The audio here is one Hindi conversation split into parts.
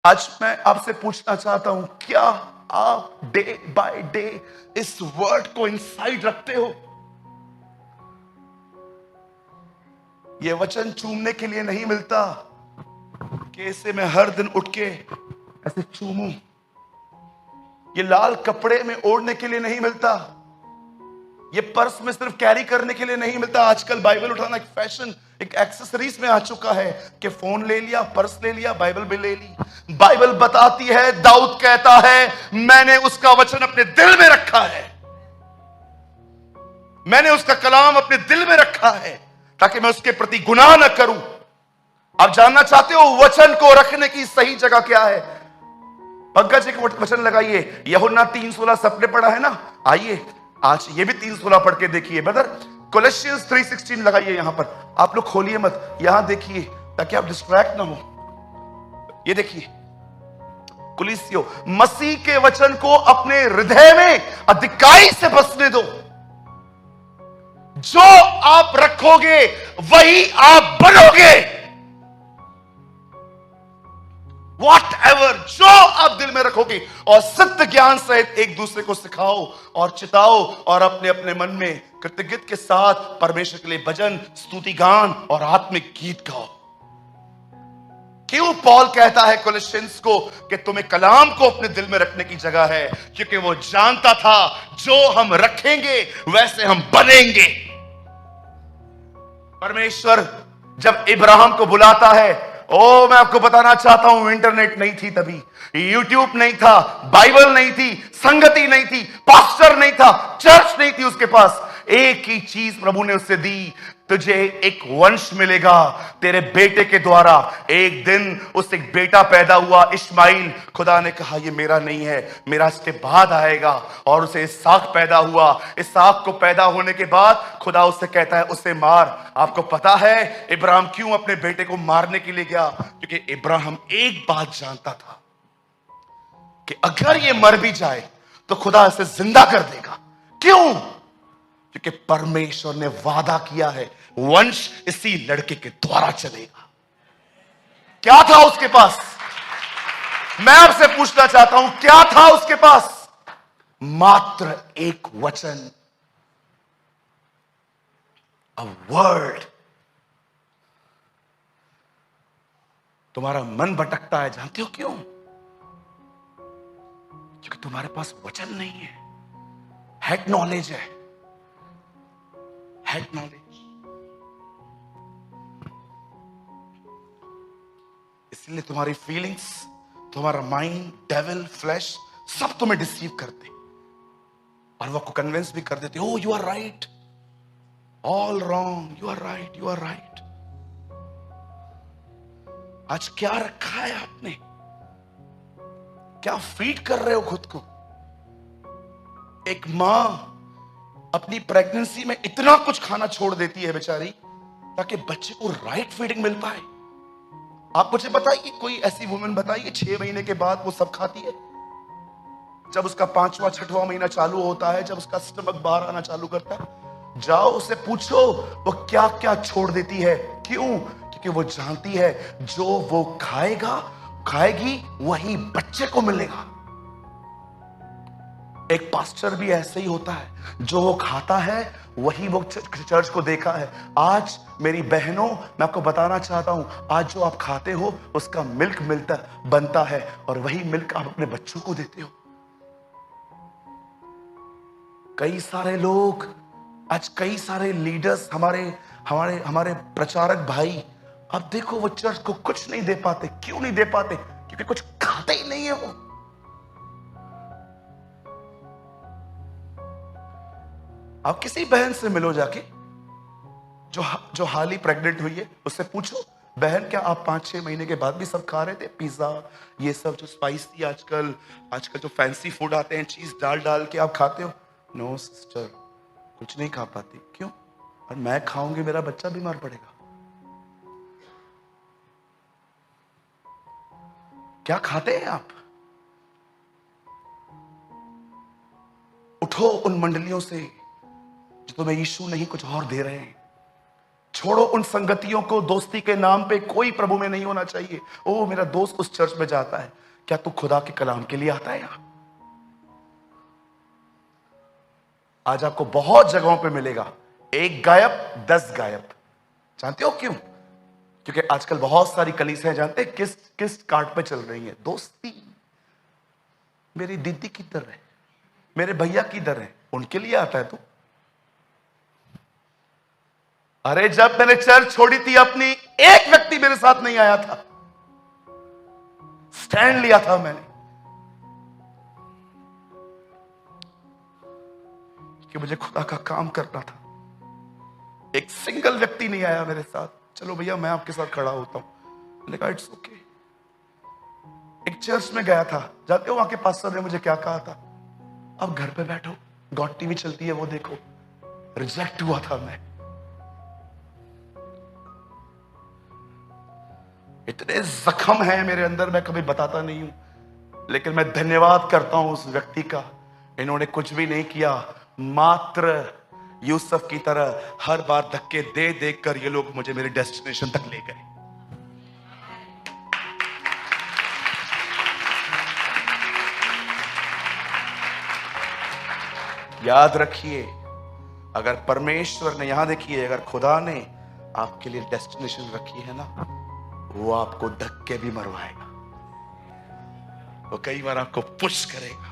आज मैं आपसे पूछना चाहता हूं, क्या आप डे बाय डे इस वर्ड को इनसाइड रखते हो? यह वचन चूमने के लिए नहीं मिलता कि इसे मैं हर दिन उठ के ऐसे चूमूं। ये लाल कपड़े में ओढ़ने के लिए नहीं मिलता। ये पर्स में सिर्फ कैरी करने के लिए नहीं मिलता। आजकल बाइबल उठाना एक फैशन, एक एक्सेसरीज में आ चुका है कि फोन ले लिया, पर्स ले लिया, बाइबल भी ले ली। बाइबल बताती है, दाऊद कहता है, मैंने उसका वचन अपने दिल में रखा है, मैंने उसका कलाम अपने दिल में रखा है ताकि मैं उसके प्रति गुनाह न करूं। आप जानना चाहते हो वचन को रखने की सही जगह क्या है? पंकज एक वचन लगाइए, यूहन्ना 3:16 सबने पढ़ा है ना? आइए आज ये भी 3:16 पढ़ के देखिए ब्रदर। कोलोसियंस 3:16 लगाइए यहां पर। आप लोग खोलिए मत, यहां देखिए ताकि आप डिस्ट्रैक्ट ना हो। ये देखिए, कुलिसियो, मसीह के वचन को अपने हृदय में अधिकाई से बसने दो। जो आप रखोगे वही आप बनोगे। वॉट एवर, जो आप दिल में रखोगे, और सत्य ज्ञान सहित एक दूसरे को सिखाओ और चिताओ, और अपने अपने मन में कृतज्ञता के साथ परमेश्वर के लिए भजन, स्तुति गान और आत्मिक गीत गाओ। क्यों पॉल कहता है कोलोसियंस को कि तुम्हें कलाम को अपने दिल में रखने की जगह है? क्योंकि वो जानता था जो हम रखेंगे वैसे हम बनेंगे। परमेश्वर जब इब्राहिम को बुलाता है, मैं आपको बताना चाहता हूं, इंटरनेट नहीं थी तभी, यूट्यूब नहीं था, बाइबल नहीं थी, संगति नहीं थी, पास्टर नहीं था, चर्च नहीं थी उसके पास। एक ही चीज प्रभु ने उससे दी, तुझे एक वंश मिलेगा, तेरे बेटे के द्वारा। एक दिन उससे एक बेटा पैदा हुआ, इस्माइल। खुदा ने कहा ये मेरा नहीं है, मेरा इसके बाद आएगा, और उसे इसहाक पैदा हुआ। इसहाक को पैदा होने के बाद खुदा उससे कहता है उसे मार। आपको पता है इब्राहिम क्यों अपने बेटे को मारने के लिए गया? क्योंकि इब्राहिम एक बात जानता था कि अगर ये मर भी जाए तो खुदा इसे जिंदा कर देगा। क्यों? क्योंकि परमेश्वर ने वादा किया है वंश इसी लड़के के द्वारा चलेगा। क्या था उसके पास? मैं आपसे पूछना चाहता हूं, क्या था उसके पास? मात्र एक वचन, अ वर्ड। तुम्हारा मन भटकता है, जानते हो क्यों? क्योंकि तुम्हारे पास वचन नहीं है। हेड नॉलेज है, हेड नॉलेज। इसलिए तुम्हारी फीलिंग्स, तुम्हारा माइंड, डेविल, फ्लैश सब तुम्हें डिसीव करते और वो आपको कन्विंस भी कर देते, oh you are right, all wrong, you are right, you are right. आज क्या रखा है आपने? क्या फीड कर रहे हो खुद को? एक मां अपनी प्रेगनेंसी में इतना कुछ खाना छोड़ देती है बेचारी ताकि बच्चे को राइट फीडिंग मिल पाए। आप मुझे बताइए, कोई ऐसी वुमेन बताइए 6 महीने के बाद वो सब खाती है? जब उसका 5वां 6वां महीना चालू होता है, जब उसका स्टमक बाहर आना चालू करता है, जाओ उससे पूछो वो क्या क्या छोड़ देती है। क्यों? क्योंकि वो जानती है जो वो खाएगी वही बच्चे को मिलेगा। एक पास्टर भी ऐसे ही होता है, जो वो खाता है वही वो चर्च को देखा है। आज मेरी बहनों, मैं आपको बताना चाहता हूं, आज जो आप खाते हो उसका मिल्क बनता है, और वही मिल्क आप अपने बच्चों को देते हो। कई सारे लोग आज, कई सारे लीडर्स, हमारे हमारे हमारे प्रचारक भाई, अब देखो वो चर्च को कुछ नहीं दे पाते। क्यों नहीं दे पाते? क्योंकि कुछ खाते ही नहीं है वो। आप किसी बहन से मिलो जाके जो हाल ही प्रेग्नेंट हुई है, उससे पूछो, बहन क्या आप 5-6 महीने के बाद भी सब खा रहे थे? पिज्जा, ये सब जो स्पाइसी आजकल जो फैंसी फूड आते हैं, चीज डाल डाल के आप खाते हो? नो सिस्टर, कुछ नहीं खा पाती। क्यों? और मैं खाऊंगी मेरा बच्चा बीमार पड़ेगा। क्या खाते हैं आप? उठो उन मंडलियों से जो तुम्हें यीशु नहीं कुछ और दे रहे हैं। छोड़ो उन संगतियों को। दोस्ती के नाम पे कोई प्रभु में नहीं होना चाहिए। ओ मेरा दोस्त उस चर्च में जाता है, क्या तू खुदा के कलाम के लिए आता है यहां? आज आपको बहुत जगहों पे मिलेगा, एक गायब 10 गायब। जानते हो क्यों? क्योंकि आजकल बहुत सारी कलीसियां, जानते हैं किस किस कार्ड पे चल रही है? दोस्ती। मेरी दीदी किधर है, मेरे भैया किधर है, उनके लिए आता है तू? अरे जब मैंने चर्च छोड़ी थी अपनी, एक व्यक्ति मेरे साथ नहीं आया था। स्टैंड लिया था मैंने कि मुझे खुदा का काम करना था। एक सिंगल व्यक्ति नहीं आया मेरे साथ, चलो भैया मैं आपके साथ खड़ा होता हूं। मैंने कहा इट्स ओके। एक चर्च में गया था, जानते हो वहां के पास्टर ने मुझे क्या कहा था? अब घर पे बैठो, गॉड टीवी चलती है वो देखो। रिजेक्ट हुआ था मैं। इतने जख्म हैं मेरे अंदर, मैं कभी बताता नहीं हूं, लेकिन मैं धन्यवाद करता हूं उस व्यक्ति का। इन्होंने कुछ भी नहीं किया, मात्र यूसुफ की तरह हर बार धक्के दे देख कर ये लोग मुझे मेरे डेस्टिनेशन तक ले गए। याद रखिए, अगर परमेश्वर ने, यहां देखिए, अगर खुदा ने आपके लिए डेस्टिनेशन रखी है ना, वो आपको धक्के भी मरवाएगा। वो कई बार आपको पुश करेगा।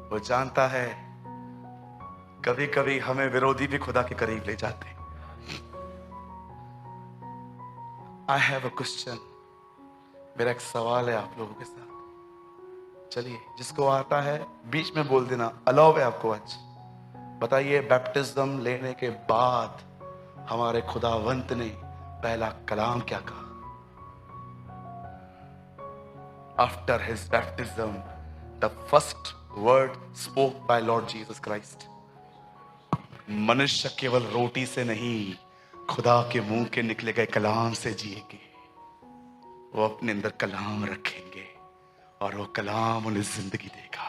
वो जानता है कभी कभी हमें विरोधी भी खुदा के करीब ले जाते हैं। आई हैव अ क्वेश्चन, मेरा एक सवाल है आप लोगों के साथ। चलिए, जिसको आता है बीच में बोल देना, अलाउ है आपको आज। बताइए, बैप्टिज्म लेने के बाद हमारे खुदावंत ने पहला कलाम क्या कहा? After his baptism the first word spoken by Lord Jesus Christ. मनुष्य केवल रोटी से नहीं, खुदा के मुंह के निकले गए कलाम से जिएंगे। वो अपने अंदर कलाम रखेंगे और वो कलाम उन्हें जिंदगी देगा।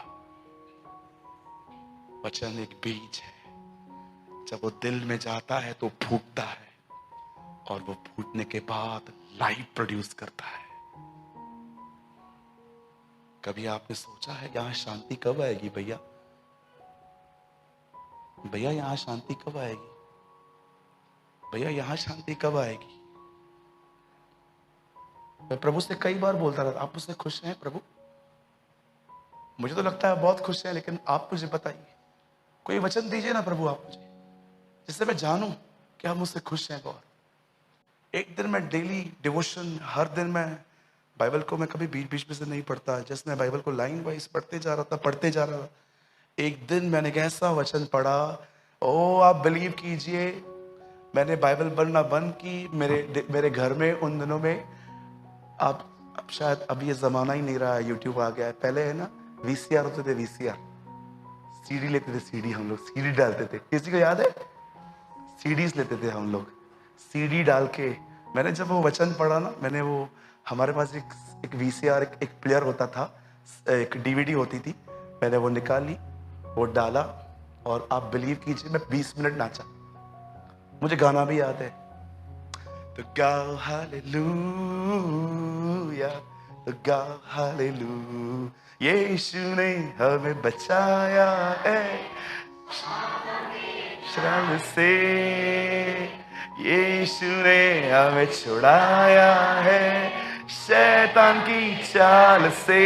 वचन एक बीज है, जब वो दिल में जाता है तो फूटता है, और वो फूटने के बाद लाइफ प्रोड्यूस करता है। कभी आपने सोचा है यहां शांति कब आएगी? भैया भैया यहां शांति कब आएगी? भैया यहां शांति कब आएगी? मैं प्रभु से कई बार बोलता रहता, आप मुझसे खुश हैं प्रभु? मुझे तो लगता है बहुत खुश है, लेकिन आप मुझे बताइए, कोई वचन दीजिए ना प्रभु आप मुझे, जिससे मैं जानूं कि आप मुझसे खुश हैं बहुत। एक दिन मैं डेली डिवोशन, हर दिन मैं बाइबल को मैं कभी बीच बीच में से नहीं पढ़ता, जैसे मैं बाइबल को लाइन वाइज पढ़ते जा रहा था। एक दिन मैंने एक ऐसा वचन पढ़ा, ओ आप बिलीव कीजिए, मैंने बाइबल पढ़ना बंद की। मेरे घर में उन दिनों में, अब शायद अब ये जमाना ही नहीं रहा है, यूट्यूब आ गया है। पहले है ना वीसीआर होते थे, वीसीआर, सीडी लेते थे, सीडी हम लोग सीडी डालते थे। किसी को याद है? सीडीज लेते थे हम लोग, सीडी डाल के मैंने जब वो वचन पढ़ा ना, मैंने वो, हमारे पास एक वीसीआर, एक प्लेयर होता था, एक डीवीडी होती थी, मैंने वो निकाली, वो डाला, और आप बिलीव कीजिए मैं 20 मिनट नाचा। मुझे गाना भी याद है, तो गाओ हालेलुया, तो गाओ हालेलुया, यीशु ने हमें बचाया है शर्म से, यीशु ने हमें छुड़ाया है शैतान की चाल से।